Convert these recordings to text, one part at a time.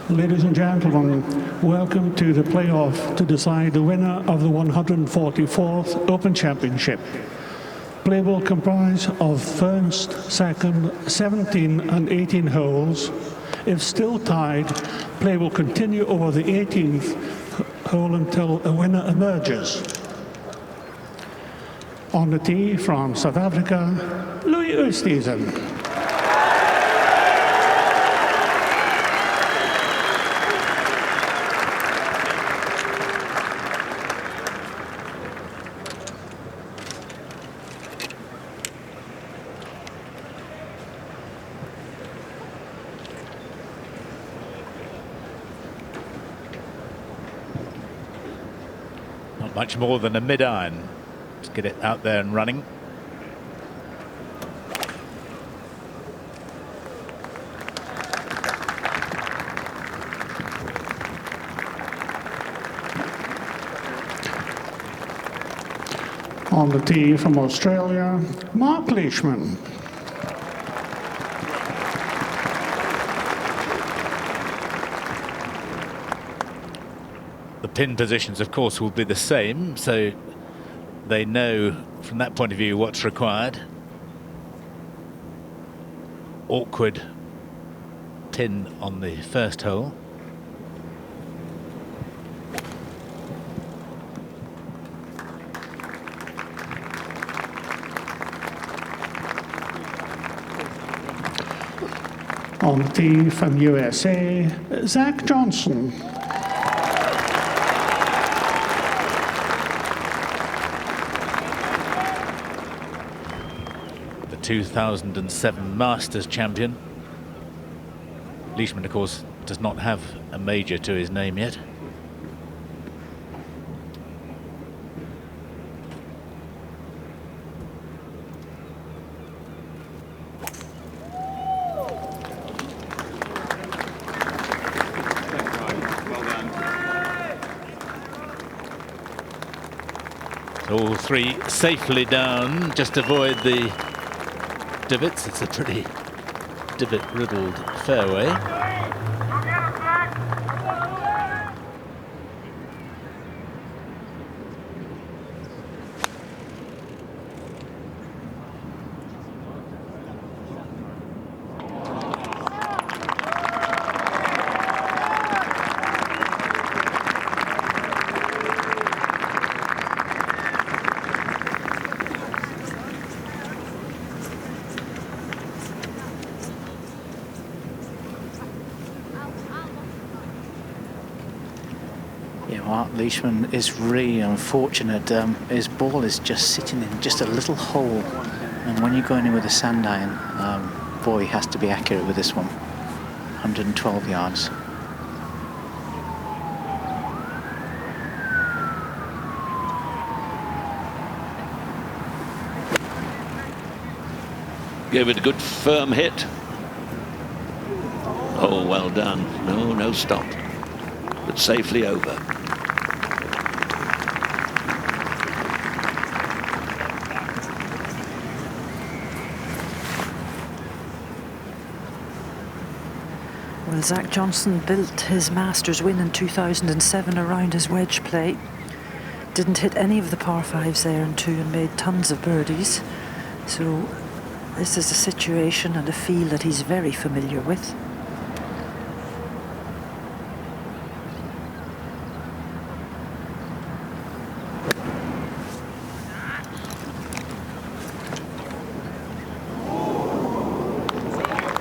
Ladies and gentlemen, welcome to the playoff to decide the winner of the 144th Open Championship. Play will comprise of first, second, 17 and 18 holes. If still tied, play will continue over the 18th hole until a winner emerges. On the tee from South Africa, Oosthuizen. Much more than a mid-iron to get it out there and running. On the tee from Australia, Marc Leishman. The pin positions, of course, will be the same, so they know from that point of view what's required. Awkward pin on the first hole. On the tee from USA, Zach Johnson. The 2007 Masters champion. Leishman, of course, does not have a major to his name yet. All three safely down, just avoid the divots. It's a pretty divot-riddled fairway. Marc Leishman is really unfortunate. His ball is just sitting in just a little hole, and when you're going in with a sand iron, boy, he has to be accurate with this one. 112 yards. Gave it a good firm hit. Oh, well done. No stop, but safely over. Well, Zach Johnson built his Masters win in 2007 around his wedge play. Didn't hit any of the par fives there in two and made tons of birdies. So this is a situation and a feel that he's very familiar with.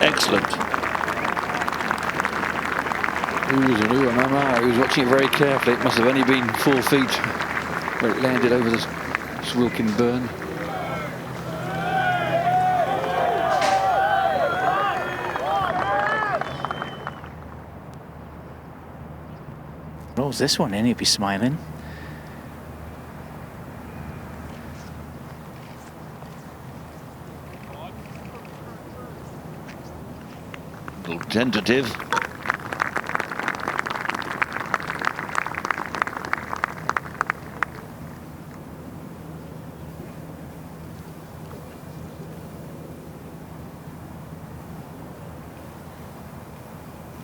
Excellent. He was watching it very carefully. It must have only been 4 feet where it landed over this Wilkin burn. Rolls this one in, he'd be smiling. A little tentative.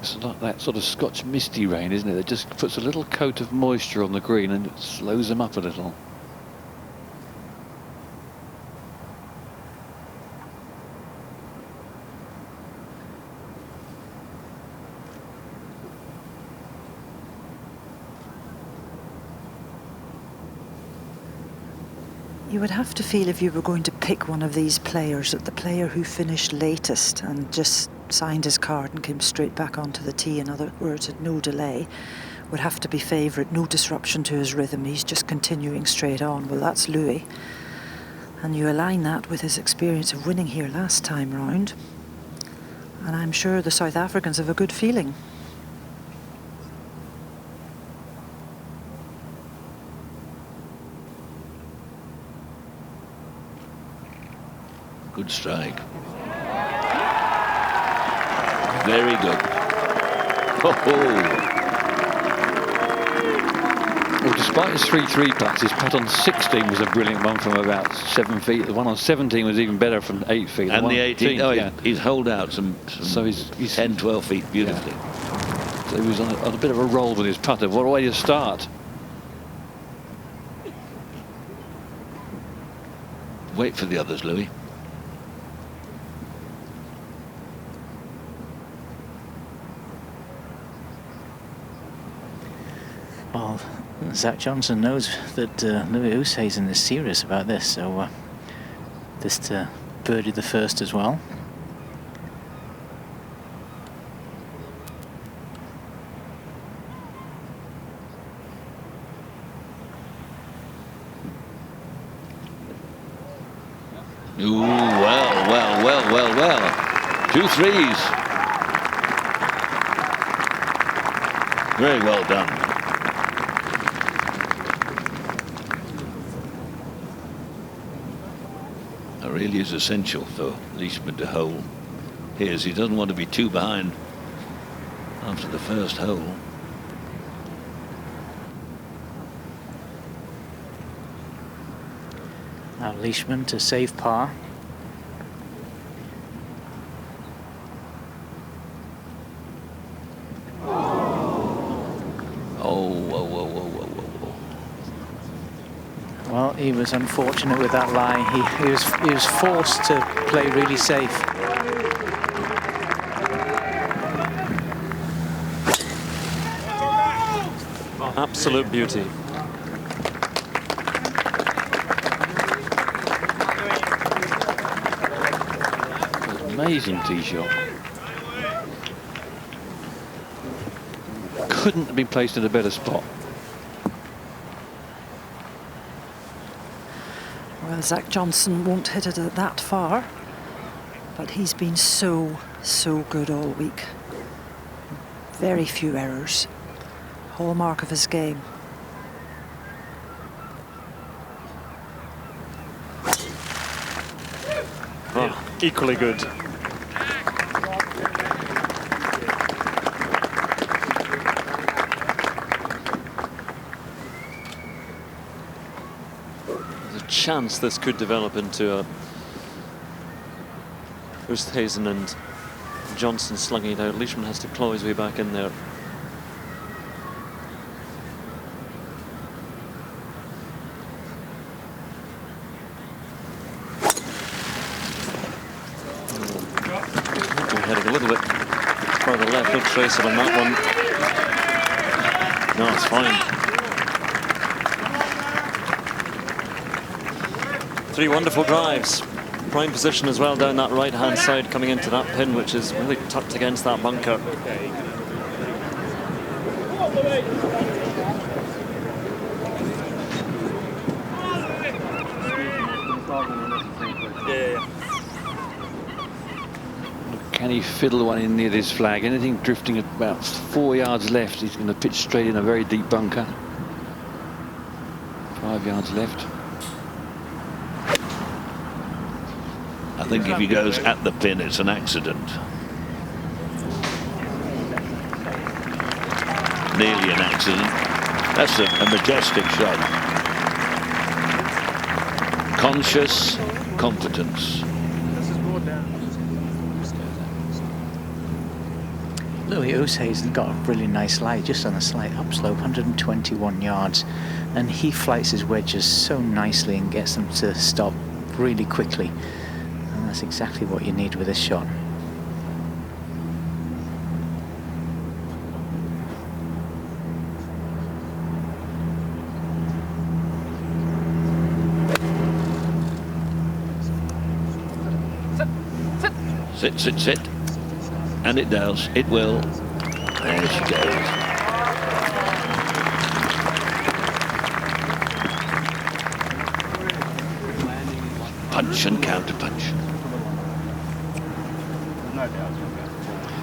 It's like that sort of Scotch misty rain, isn't it? It just puts a little coat of moisture on the green and it slows them up a little. You would have to feel, if you were going to pick one of these players, that the player who finished latest and just signed his card and came straight back onto the tee, in other words, at no delay, would have to be favourite. No disruption to his rhythm. He's just continuing straight on. Well, that's Louis. And you align that with his experience of winning here last time round, and I'm sure the South Africans have a good feeling. Good strike. Very good. Oh. Well, despite his 3-3 putts, his putt on 16 was a brilliant one from about 7 feet. The one on 17 was even better from 8 feet. And the 18th, oh, yeah. he's holed out some So he's 10, 12 feet beautifully. Yeah. So he was on a bit of a roll with his putter. What a way to start. Wait for the others, Louis. Well, Zach Johnson knows that Louis Oosthuizen is serious about this, so this to birdie the first as well. Ooh, well. 2 threes. Very well done. It really is essential for Leishman to hole here, as he doesn't want to be too behind after the first hole. Now Leishman to save par. Well, he was unfortunate with that lie. He was forced to play really safe. Absolute beauty. Amazing tee shot. Couldn't have been placed in a better spot. Well, Zach Johnson won't hit it that far, but he's been so good all week. Very few errors. Hallmark of his game. Oh, equally good. Chance this could develop into a Oosthuizen and Johnson slugging it out. Leishman has to claw his way back in there. We're heading a little bit further left. No tracer on that one. No, it's fine. 3 wonderful drives. Prime position as well down that right hand side, coming into that pin, which is really tucked against that bunker. Can he fiddle one in near this flag? Anything drifting about 4 yards left, he's going to pitch straight in a very deep bunker. 5 yards left. I think if he goes at the pin, it's an accident. Nearly an accident. That's a majestic shot. Conscious competence. Louis Oosthuizen got a really nice lie, just on a slight upslope, 121 yards, and he flights his wedges so nicely and gets them to stop really quickly, and that's exactly what you need with this shot. Sit, sit, sit. And it does. It will. There she goes. Punch and counter punch.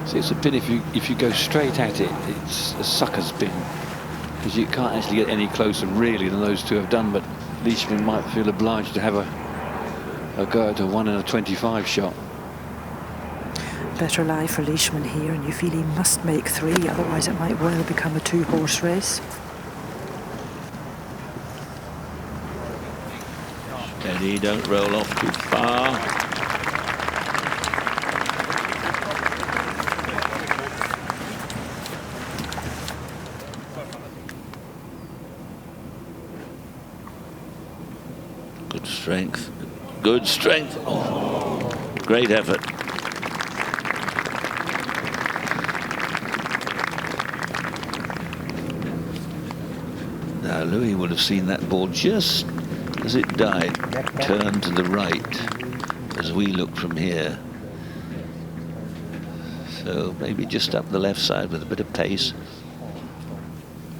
See, it's a pity if you go straight at it, it's a sucker's pin, because you can't actually get any closer really than those two have done. But Leishman might feel obliged to have a go at a 1 in a 25 shot. Better lie for Leishman here, and you feel he must make 3, otherwise it might well become a 2-horse race. Steady, don't roll off too far. Good strength. Good strength. Oh, great effort. Now, Louis would have seen that ball just as it died turn to the right as we look from here. So maybe just up the left side with a bit of pace.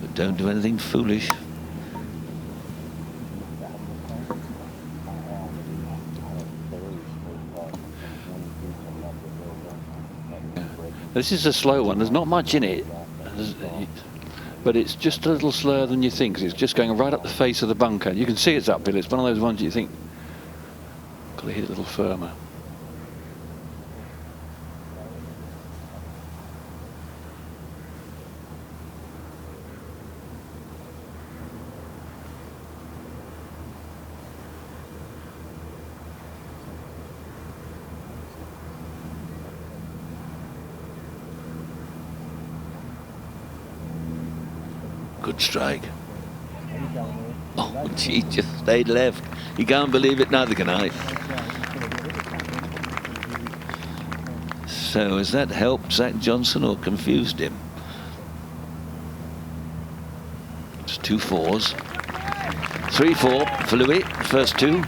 But don't do anything foolish. This is a slow one. There's not much in it, but it's just a little slower than you think. It's just going right up the face of the bunker. You can see it's uphill. It's one of those ones you think, got to hit it a little firmer. Good strike. Oh, gee, just stayed left. You can't believe it, neither can I. So has that helped Zach Johnson or confused him? It's 2 4s. 3-4 for Louis, first 2.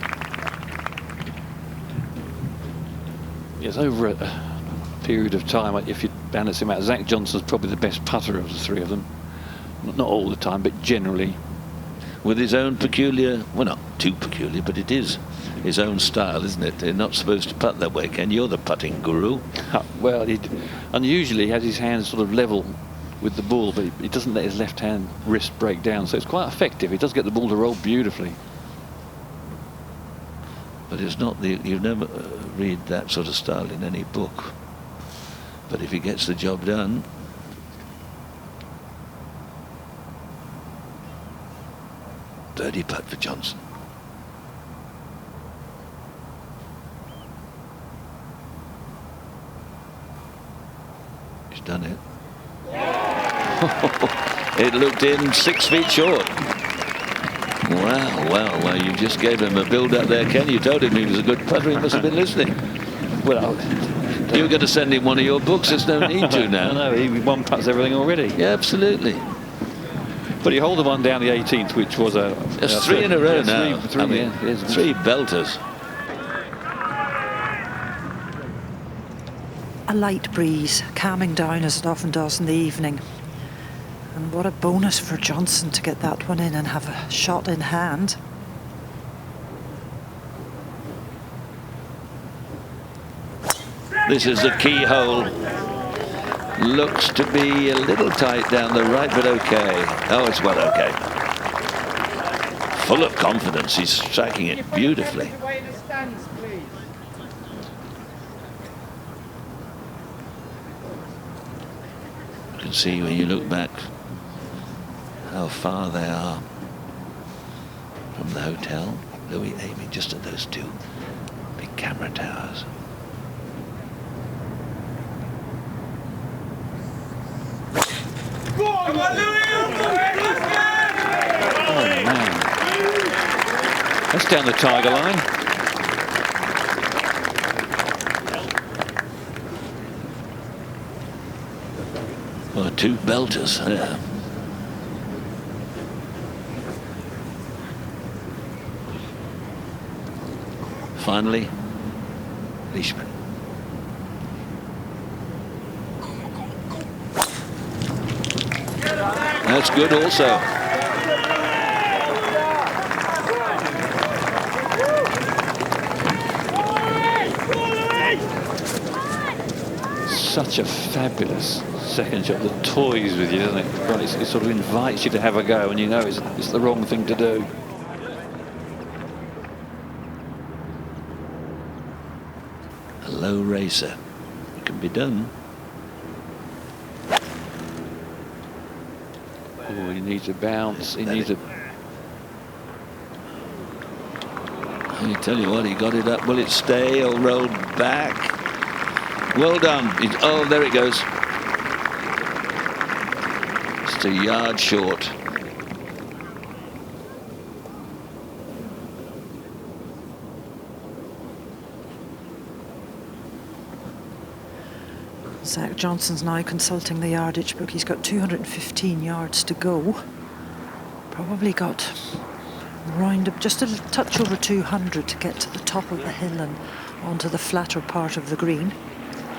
Yes, over a period of time, if you balance him out, Zach Johnson's probably the best putter of the 3 of them. Not all the time, but generally. With his own peculiar, well, not too peculiar, but it is his own style, isn't it? They're not supposed to putt that way, Ken. You're the putting guru. Well, unusually he has his hands sort of level with the ball, but he doesn't let his left hand wrist break down, so it's quite effective. He does get the ball to roll beautifully. But it's not the, you never read that sort of style in any book. But if he gets the job done, birdie putt for Johnson. He's done it. It looked in 6 feet short. Well, you just gave him a build up there, Ken. You told him he was a good putter. He must have been listening. Well, you were going to send him one of your books. There's no need to now. No, he one puts everything already. Yeah, absolutely. But he held the one down the 18th, which was a... It's 3 in a row now. Three, I mean, yeah, 3 belters. A light breeze, calming down as it often does in the evening. And what a bonus for Johnson to get that one in and have a shot in hand. This is the key hole. Looks to be a little tight down the right, but okay. Oh, it's well okay. Full of confidence. He's striking it beautifully. You can see when you look back how far they are from the hotel. Louis aiming just at those 2 big camera towers. man. That's down the tiger line. Well, two belters there. Finally, Leishman. That's good also. Such a fabulous second shot that toys with you, doesn't it? Well, it sort of invites you to have a go, and you know it's the wrong thing to do. A low racer. It can be done. Oh, he needs a bounce. He needs a... I tell you what, he got it up. Will it stay or roll back? Well done. Oh, there it goes. Just a yard short. Zach Johnson's now consulting the yardage book. He's got 215 yards to go. Probably got round just a touch over 200 to get to the top of the hill and onto the flatter part of the green.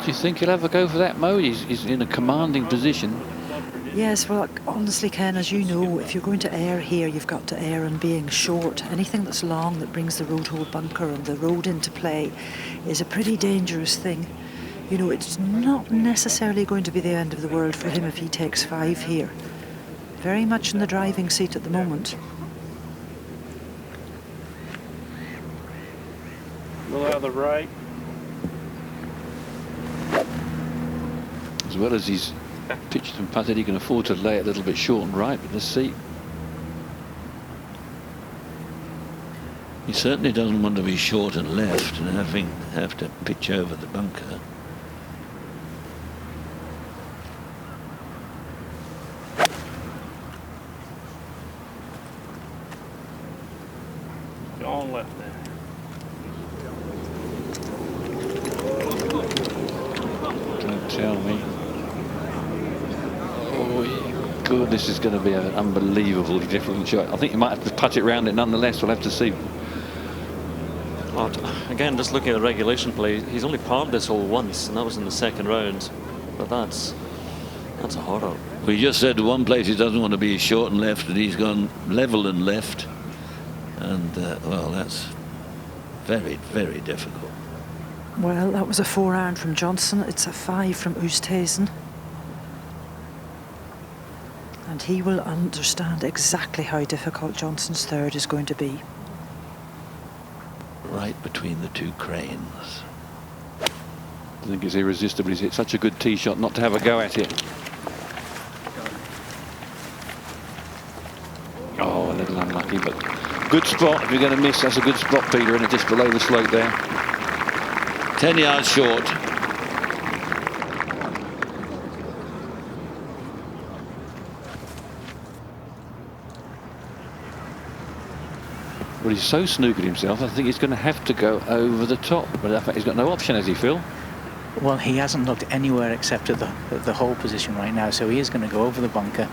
Do you think he'll have a go for that, Mo? He's in a commanding position. Yes, well, honestly, Ken, as you know, if you're going to err here, you've got to err on being short. Anything that's long that brings the road hole bunker and the road into play is a pretty dangerous thing. You know, it's not necessarily going to be the end of the world for him if he takes 5 here. Very much in the driving seat at the moment. We'll have the right. As well as he's pitched and putted, he can afford to lay it a little bit short and right, but let's see. He certainly doesn't want to be short and left and have to pitch over the bunker. On left there. Don't tell me. Oh, good. This is going to be an unbelievably difficult shot. I think you might have to putt it round it nonetheless. We'll have to see. Again, just looking at the regulation play, he's only parred this hole once, and that was in the second round. But that's a horror. We just said one place he doesn't want to be short and left, and he's gone level and left. And, well, that's very, very difficult. Well, that was a 4-iron from Johnson. It's a 5 from Oosthuizen. And he will understand exactly how difficult Johnson's third is going to be. Right between the two cranes. I think it's irresistible. He's hit such a good tee shot not to have a go at it. Oh, a little unlucky, but good spot. If you're going to miss, that's a good spot, Peter, and it's just below the slope there. 10 yards short. Well, he's so snookered himself, I think he's going to have to go over the top. But in fact, he's got no option, has he, Phil? Well, he hasn't looked anywhere except at the hole position right now, so he is going to go over the bunker.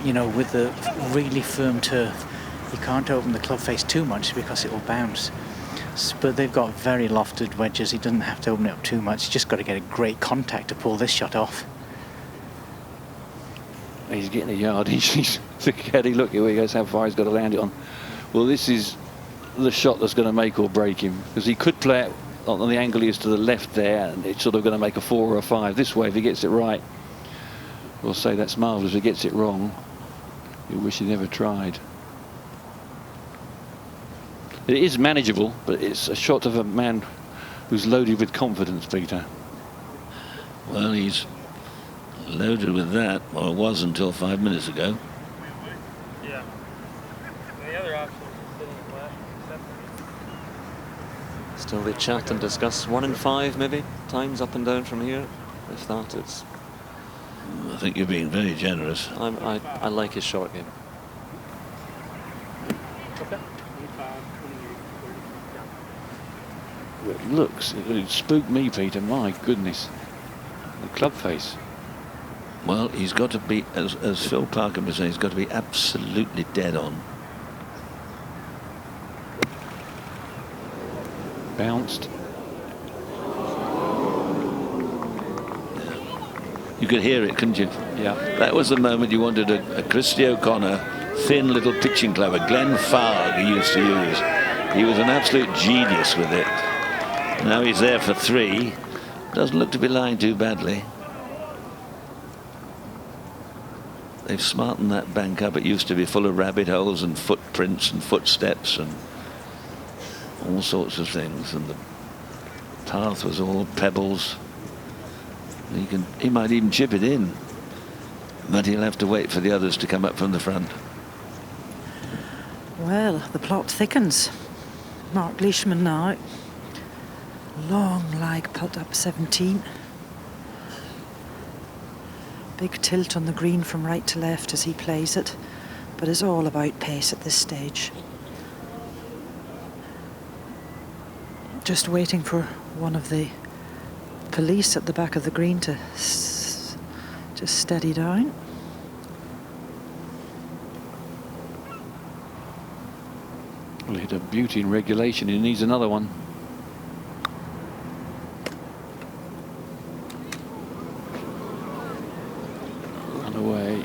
You know, with the really firm turf, you can't open the club face too much because it will bounce. But they've got very lofted wedges. He doesn't have to open it up too much. He's just got to get a great contact to pull this shot off. He's getting a yardage. He's caddy. Look, here he goes. How far he's got to land it on. Well, this is the shot that's going to make or break him, because he could play it on the angle he is to the left there, and it's sort of going to make a 4 or a 5 this way if he gets it right. We'll say that's marvellous. If he gets it wrong, you wish he never tried. It is manageable, but it's a shot of a man who's loaded with confidence, Peter. Well, he's loaded with that, or was until 5 minutes ago. Yeah. And the other option is sitting left. Still they chat and discuss 1 in 5 maybe times up and down from here. If that, it's I think you're being very generous. I like his short game. It looks, it spooked me, Peter. My goodness, the club face. Well, he's got to be, as Phil Parker was saying, he's got to be absolutely dead on. Bounced. You could hear it, couldn't you? Yeah. That was the moment you wanted a Christy O'Connor, thin little pitching club, a Glenn Farg he used to use. He was an absolute genius with it. Now he's there for 3. Doesn't look to be lying too badly. They've smartened that bank up. It used to be full of rabbit holes and footprints and footsteps and all sorts of things. And the path was all pebbles. He might even chip it in, but he'll have to wait for the others to come up from the front. Well, the plot thickens. Marc Leishman now. Long lag putt up 17. Big tilt on the green from right to left as he plays it, but it's all about pace at this stage. Just waiting for one of the police at the back of the green to just steady down. Well, he hit a beauty in regulation. He needs another one. Run away.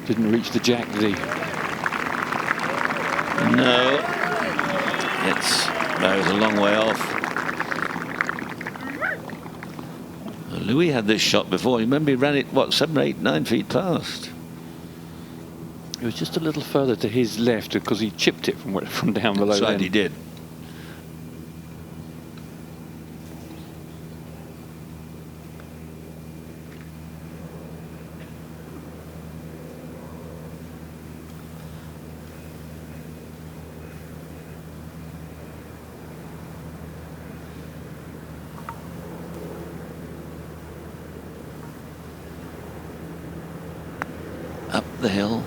Didn't reach the jack, did he? No. That was a long way off. Louis had this shot before. You remember he ran it, what, 7, 8, 9 feet past? It was just a little further to his left because he chipped it from down below. That's right, then. he did. Up the hill.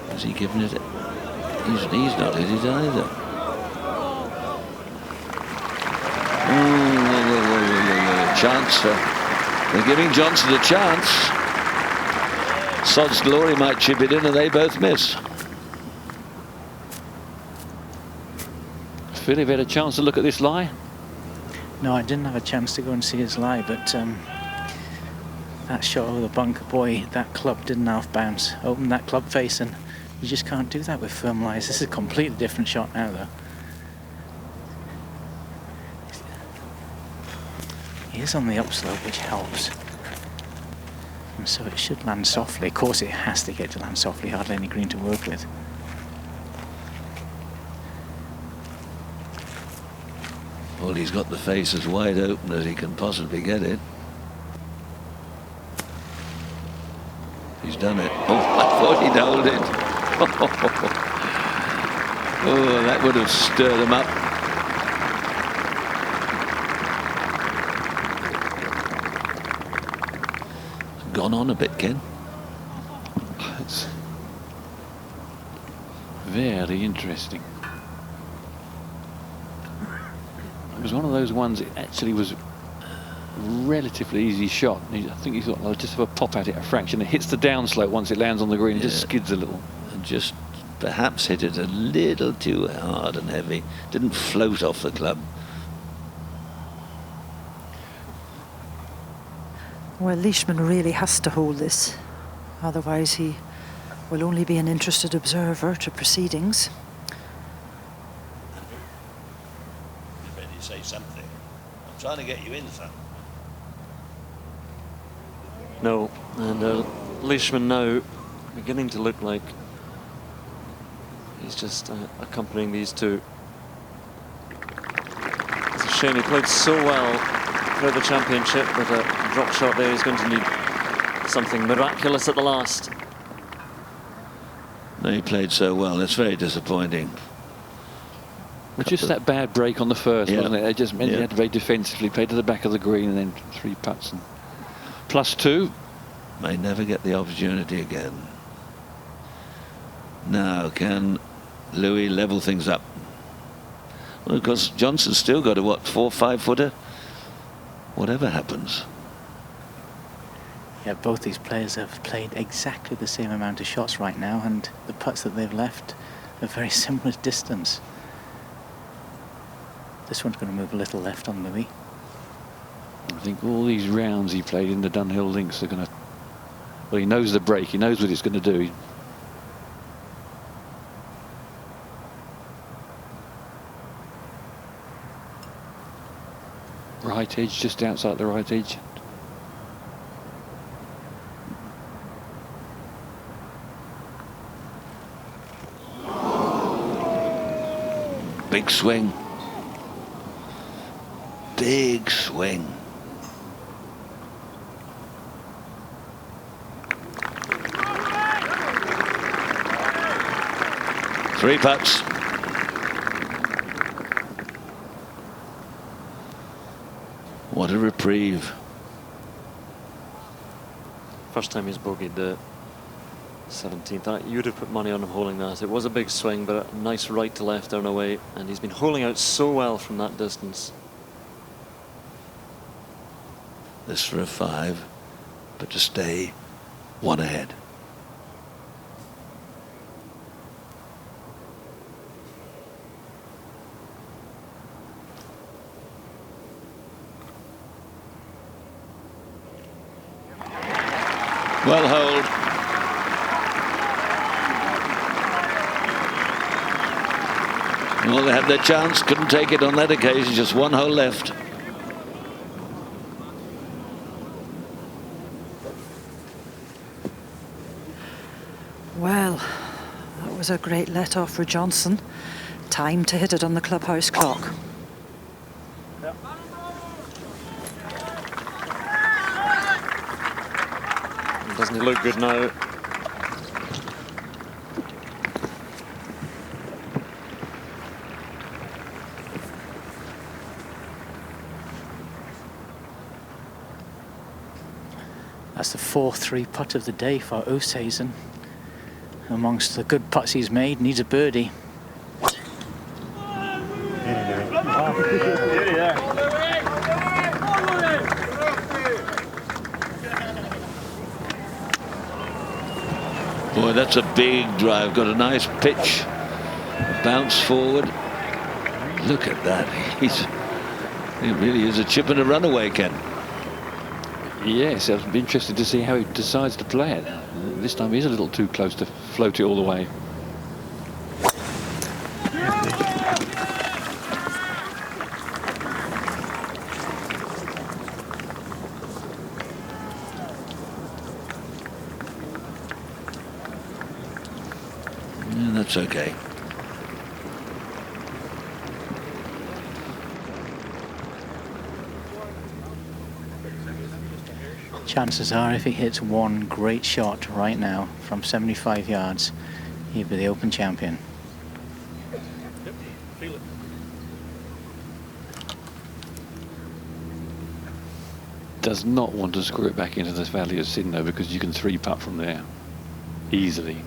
Has he given it? He's not hit it either. Chance. They're giving Johnson a chance. Sod's Glory might chip it in and they both miss. Phil, have you had a chance to look at this lie? No, I didn't have a chance to go and see his lie, but that shot over the bunker, boy, that club didn't half bounce. Open that club face, and you just can't do that with firm lies. This is a completely different shot now, though. He is on the upslope, which helps. And so it should land softly. Of course, it has to get to land softly. Hardly any green to work with. Well, he's got the face as wide open as he can possibly get it. He's done it. Oh, I thought he'd hold it. Oh, that would have stirred him up. Gone on a bit, Ken. It's very interesting. It was one of those ones, it actually was a relatively easy shot. I think he thought, I'll just have a pop at it a fraction. It hits the downslope once it lands on the green, it just skids a little. And just perhaps hit it a little too hard and heavy. Didn't float off the club. Well, Leishman really has to hold this. Otherwise he will only be an interested observer to proceedings. You're ready to say something. I'm trying to get you in, son. No, and Leishman now beginning to look like he's just accompanying these two. It's a shame he played so well throughout the championship, but a drop shot there is going to need something miraculous at the last. No, he played so well. That's very disappointing. Well, just that bad break on the first, wasn't it? It just meant he had to very defensively, played to the back of the green and then 3 putts. And +2. May never get the opportunity again. Now, can Louis level things up? Well, of course, Johnson's still got a, what, 4-5 footer? Whatever happens. Yeah, both these players have played exactly the same amount of shots right now, and the putts that they've left are very similar distance. This one's going to move a little left on Louis. I think all these rounds he played in the Dunhill links are going to... Well, he knows the break. He knows what it's going to do. Right edge, just outside the right edge. Big swing. Big swing. Three putts. What a reprieve. First time he's bogeyed the 17th. You'd have put money on him holding that. It was a big swing, but a nice right to left down away, and he's been holding out so well from that distance. This for a 5, but to stay one ahead. Well holed. Well, they had their chance, couldn't take it on that occasion, just one hole left. Well, that was a great let-off for Johnson. Time to hit it on the clubhouse clock. Doesn't he look good now? That's the 4-3 putt of the day for Oosthuizen. Amongst the good putts he's made, needs a birdie. Boy, that's a big drive. Got a nice pitch. Bounce forward. Look at that. He really is a chip and a runaway, Ken. Yes, I'll be interested to see how he decides to play it. This time he's a little too close to float it all the way. Yeah, that's okay. Chances are if he hits one great shot right now from 75 yards, he'd be the Open champion. Does not want to screw it back into this Valley of Sin though, because you can 3-putt from there easily.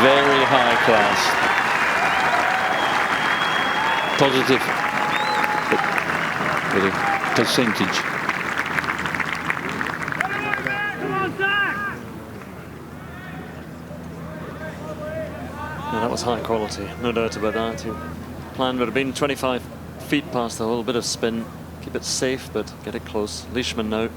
Very high class. Positive, but with a percentage. Yeah, that was high quality, no doubt about that. The plan would have been 25 feet past the hole, bit of spin, keep it safe, but get it close. Leishman now.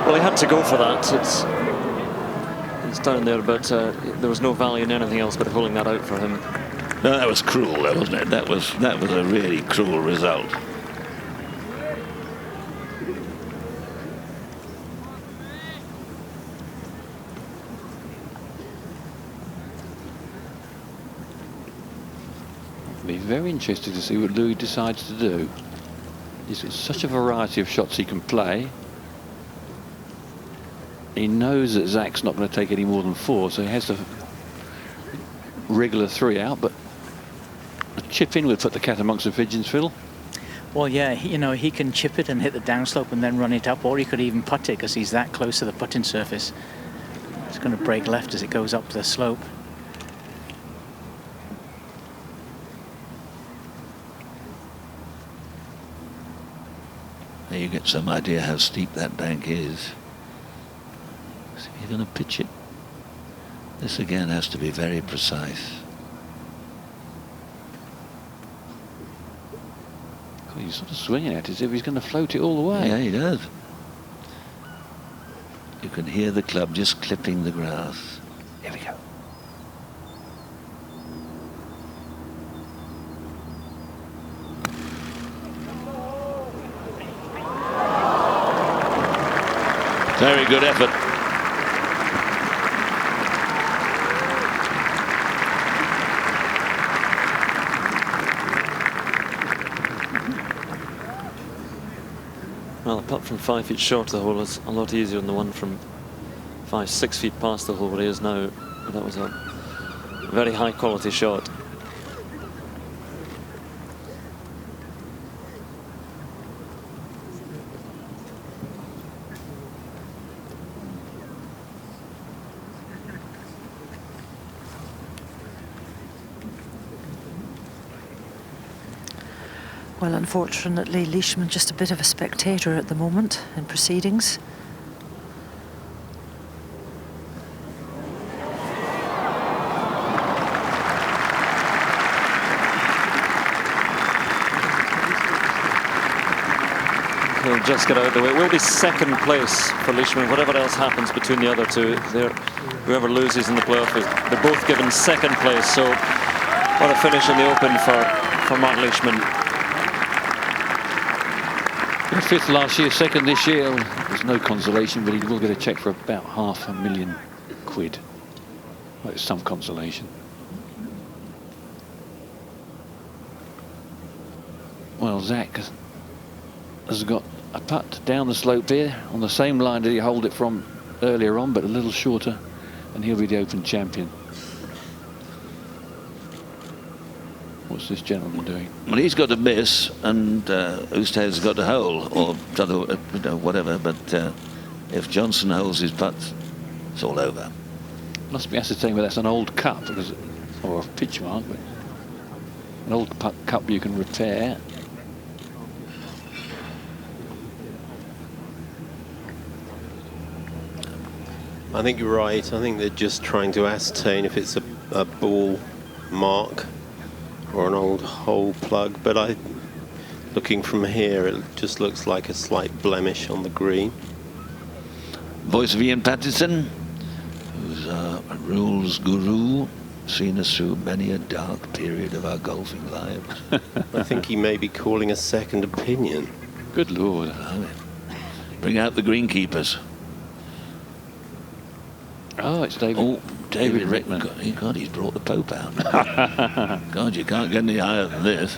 Well, he had to go for that. It's down there, but there was no value in anything else but holding that out for him. No, that was cruel, though, wasn't it? That was a really cruel result. Be very interested to see what Louis decides to do. He's got such a variety of shots he can play. He knows that Zach's not going to take any more than 4, so he has to wriggle a 3 out, but a chip in would put the cat amongst the pigeons, Phil. Well, yeah, you know, he can chip it and hit the downslope and then run it up, or he could even putt it because he's that close to the putting surface. It's going to break left as it goes up the slope. There you get some idea how steep that bank is. So you're going to pitch it. This again has to be very precise. God, he's sort of swinging at it as if he's going to float it all the way. Yeah, he does. You can hear the club just clipping the grass. Here we go. Very good effort. Well, a putt from 5 feet short of the hole is a lot easier than the one from 5-6 feet past the hole where he is now. That was a very high quality shot. Well, unfortunately, Leishman just a bit of a spectator at the moment in proceedings. He'll just get out of the way. It will be second place for Leishman, whatever else happens between the other two. Whoever loses in the playoff, they're both given second place. So what a finish in the Open for Marc Leishman. 5th last year, 2nd this year. There's no consolation, but he will get a cheque for about £500,000. Well, it's some consolation. Well, Zach has got a putt down the slope here on the same line that he held it from earlier on, but a little shorter, and he'll be the Open champion. What's this gentleman doing? Well, he's got to miss, and Oosthuizen's got to hole, or whatever. But if Johnson holds his putt, it's all over. Must be ascertained whether that's an old cup, or a pitch mark, but an old cup you can repair. I think you're right. I think they're just trying to ascertain if it's a ball mark or an old hole plug, but looking from here, it just looks like a slight blemish on the green. Voice of Ian Patterson, who's a rules guru, seen us through many a dark period of our golfing lives. I think he may be calling a second opinion. Good Lord. Bring out the greenkeepers. Oh, it's David. Oh, David Rickman. God, he's brought the Pope out. God, you can't get any higher than this.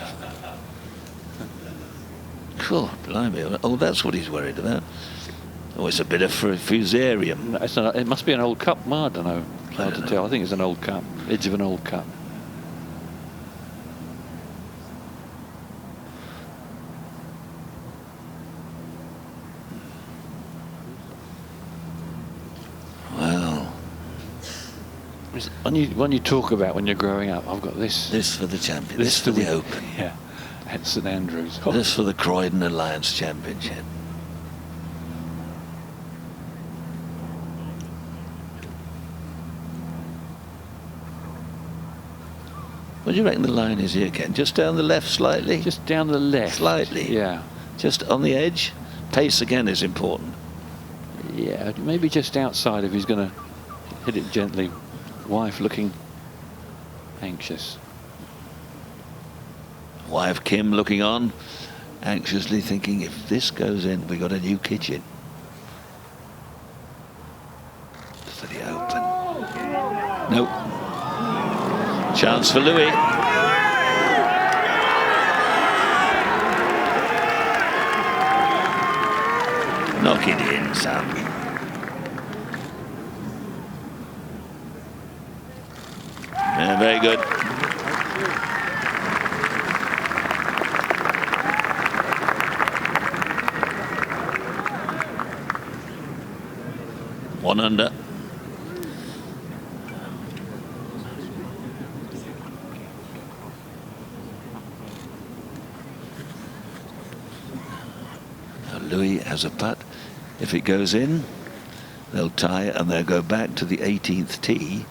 Cool, blimey. Oh, that's what he's worried about. Oh, it's a bit of fusarium. It must be an old cup. I don't know. Hard to tell. I think it's an old cup. Edge of an old cup. When you talk about when you're growing up, I've got this. This for the champion. This for the Open. Yeah, at St Andrews. This for the Croydon Alliance Championship. What do you reckon the line is here, Ken? Just down the left slightly? Just down the left. Slightly? Yeah. Just on the edge? Pace again is important. Yeah, maybe just outside if he's going to hit it gently. Wife looking anxious. Wife Kim looking on, anxiously thinking, if this goes in, we got a new kitchen. For the Open. Nope. Chance for Louis. Knock it in, son. Yeah, very good. One under. Now Louis has a putt. If it goes in, they'll tie and they'll go back to the 18th tee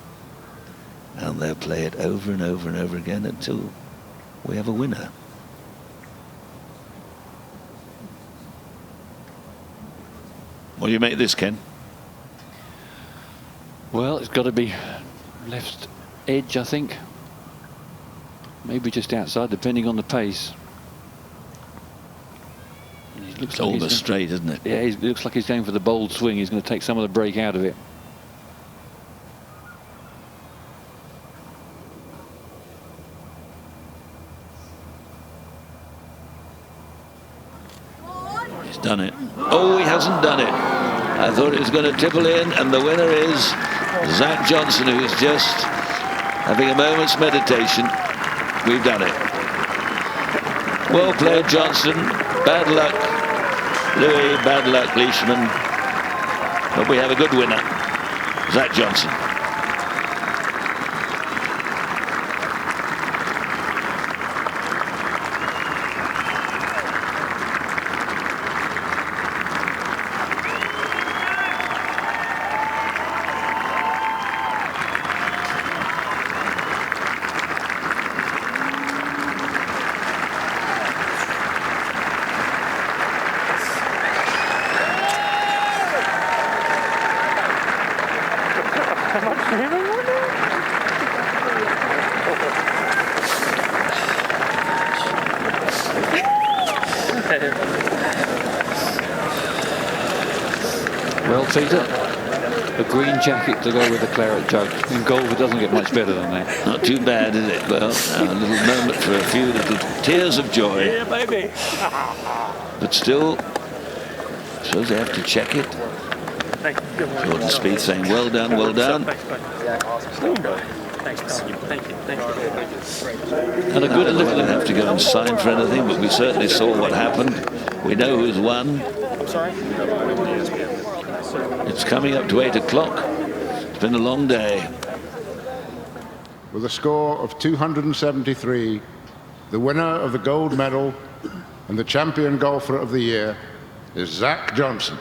and they'll play it over and over and over again until we have a winner. What do you make of this, Ken? Well, it's got to be left edge, I think. Maybe just outside, depending on the pace. It's almost straight, isn't it? Yeah, it looks like he's going for the bold swing. He's going to take some of the break out of it. He's done it. Oh, he hasn't done it. I thought it was going to tipple in, and the winner is Zach Johnson, who is just having a moment's meditation. We've done it. Well played, Johnson. Bad luck, Louis. Bad luck, Leishman. But we have a good winner, Zach Johnson. Well, Peter, a green jacket to go with a claret jug. In golf, it doesn't get much better than that. Not too bad, is it? Well, a little moment for a few little tears of joy. Yeah, baby. But still, I suppose they have to check it. Jordan Spieth saying, well done, well done. And a good look. We don't have to go and sign for anything, but we certainly saw what happened. We know who's won. It's coming up to 8 o'clock. It's been a long day. With a score of 273, the winner of the gold medal and the champion golfer of the year is Zach Johnson.